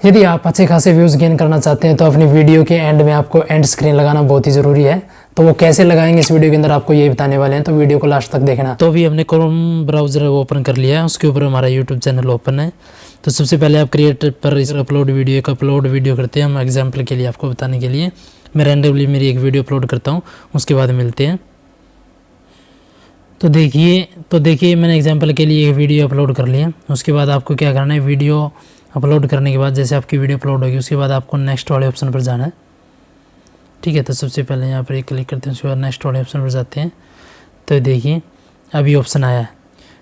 यदि आप अच्छे खासे व्यूज़ गेन करना चाहते हैं तो अपनी वीडियो के एंड में आपको एंड स्क्रीन लगाना बहुत ही ज़रूरी है। तो वो कैसे लगाएंगे इस वीडियो के अंदर आपको यही बताने वाले हैं, तो वीडियो को लास्ट तक देखना। तो अभी हमने क्रोम ब्राउज़र ओपन कर लिया है, उसके ऊपर हमारा यूट्यूब चैनल ओपन है। तो सबसे पहले आप क्रिएटर पर अपलोड वीडियो करते हैं हम एग्जाम्पल के लिए, आपको बताने के लिए। मैं रैंडमली मेरी एक वीडियो अपलोड करता हूँ, उसके बाद मिलते हैं। तो देखिए मैंने एग्जांपल के लिए एक वीडियो अपलोड कर लिया। उसके बाद आपको क्या करना है, वीडियो अपलोड करने के बाद जैसे आपकी वीडियो अपलोड होगी उसके बाद आपको नेक्स्ट वाले ऑप्शन पर जाना है। ठीक है, तो सबसे पहले यहाँ पर एक क्लिक करते हैं, उसके बाद नेक्स्ट वाले ऑप्शन पर जाते हैं। तो देखिए अभी ऑप्शन आया है,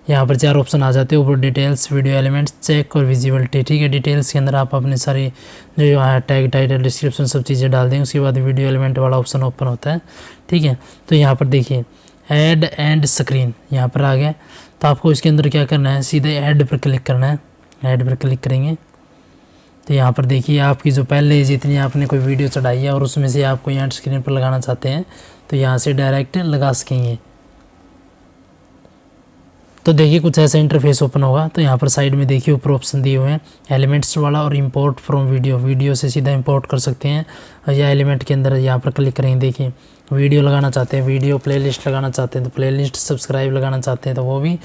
यहाँ पर 4 ऑप्शन आ जाते हैं ऊपर, डिटेल्स, वीडियो एलिमेंट्स, चेक और विजिबिलिटी। ठीक है, डिटेल्स के अंदर आप अपने सारे जो यहाँ टैग, टाइटल, डिस्क्रिप्शन सब चीज़ें डाल दें। उसके बाद वीडियो एलिमेंट वाला ऑप्शन ओपन होता है। ठीक है, तो यहाँ पर देखिए ऐड एंड स्क्रीन यहाँ पर आ गया। तो आपको इसके अंदर क्या करना है, सीधे ऐड पर क्लिक करना है। ऐड पर क्लिक करेंगे तो यहाँ पर देखिए आपकी जो पहले जितनी आपने कोई वीडियो चढ़ाई है और उसमें से आपको यहाँ स्क्रीन पर लगाना चाहते हैं तो यहाँ से डायरेक्ट लगा सकेंगे। तो देखिए कुछ ऐसा इंटरफेस ओपन होगा। तो यहाँ पर साइड में देखिए ऊपर ऑप्शन दिए हुए हैं एलिमेंट्स वाला और इंपोर्ट फ्रॉम वीडियो से सीधा इंपोर्ट कर सकते हैं। या एलिमेंट के अंदर यहाँ पर क्लिक करेंगे, देखिए वीडियो लगाना चाहते हैं, वीडियो प्लेलिस्ट लगाना चाहते हैं तो प्लेलिस्ट, सब्सक्राइब लगाना चाहते हैं तो वो भी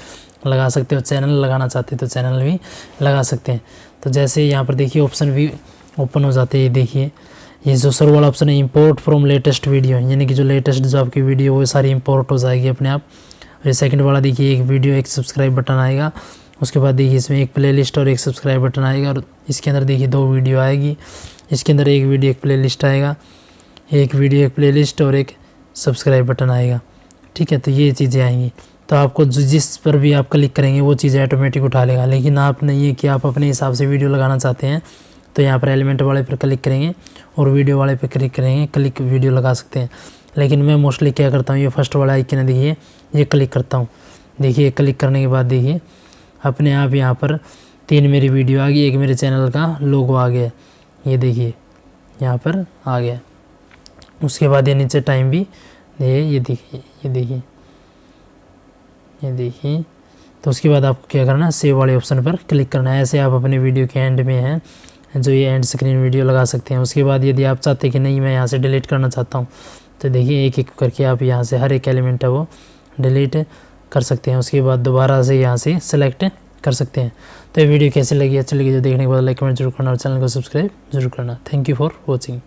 लगा सकते हो, चैनल लगाना चाहते हैं तो चैनल भी लगा सकते हैं। तो जैसे यहाँ पर देखिए ऑप्शन भी ओपन हो जाते हैं। देखिए ये जो सर वाला ऑप्शन है इंपोर्ट फ्रॉम लेटेस्ट वीडियो, यानी कि जो लेटेस्ट जो आपकी वीडियो वो सारी इंपोर्ट हो जाएगी अपने आप। और सेकंड वाला देखिए एक वीडियो एक सब्सक्राइब बटन आएगा, उसके बाद देखिए इसमें एक प्लेलिस्ट और एक सब्सक्राइब बटन आएगा और इसके अंदर देखिए 2 वीडियो आएगी, इसके अंदर एक वीडियो एक प्लेलिस्ट आएगा, एक वीडियो एक प्लेलिस्ट और एक सब्सक्राइब बटन आएगा। ठीक है, तो ये चीज़ें आएंगी। तो आपको जिस पर भी आप क्लिक करेंगे वो चीज़ें ऑटोमेटिक उठा लेगा। लेकिन आपने ये कि आप अपने हिसाब से वीडियो लगाना चाहते हैं तो यहाँ पर एलिमेंट वाले पर क्लिक करेंगे और वीडियो वाले पर क्लिक करेंगे, क्लिक वीडियो लगा सकते हैं। लेकिन मैं मोस्टली क्या करता हूँ, ये फर्स्ट वाला आइकन है देखिए, ये क्लिक करता हूँ। देखिए क्लिक करने के बाद देखिए अपने आप यहाँ पर 3 मेरी वीडियो आ गई, एक मेरे चैनल का लोगो आ गया, ये देखिए यहाँ पर आ गया। उसके बाद ये नीचे टाइम भी ये देखिए। तो उसके बाद आपको क्या करना है, सेव वाले ऑप्शन पर क्लिक करना है। ऐसे आप अपने वीडियो के एंड में हैं जो ये एंड स्क्रीन वीडियो लगा सकते हैं। उसके बाद यदि आप चाहते हैं कि नहीं मैं यहाँ से डिलीट करना चाहता हूँ तो देखिए एक एक करके आप यहाँ से हर एक एलिमेंट है वो डिलीट कर सकते हैं। उसके बाद दोबारा से यहाँ से सेलेक्ट कर सकते हैं। तो ये वीडियो कैसी लगी, अच्छी लगी जो देखने के बाद लाइक कमेंट जरूर करना और चैनल को सब्सक्राइब जरूर करना। Thank you for watching.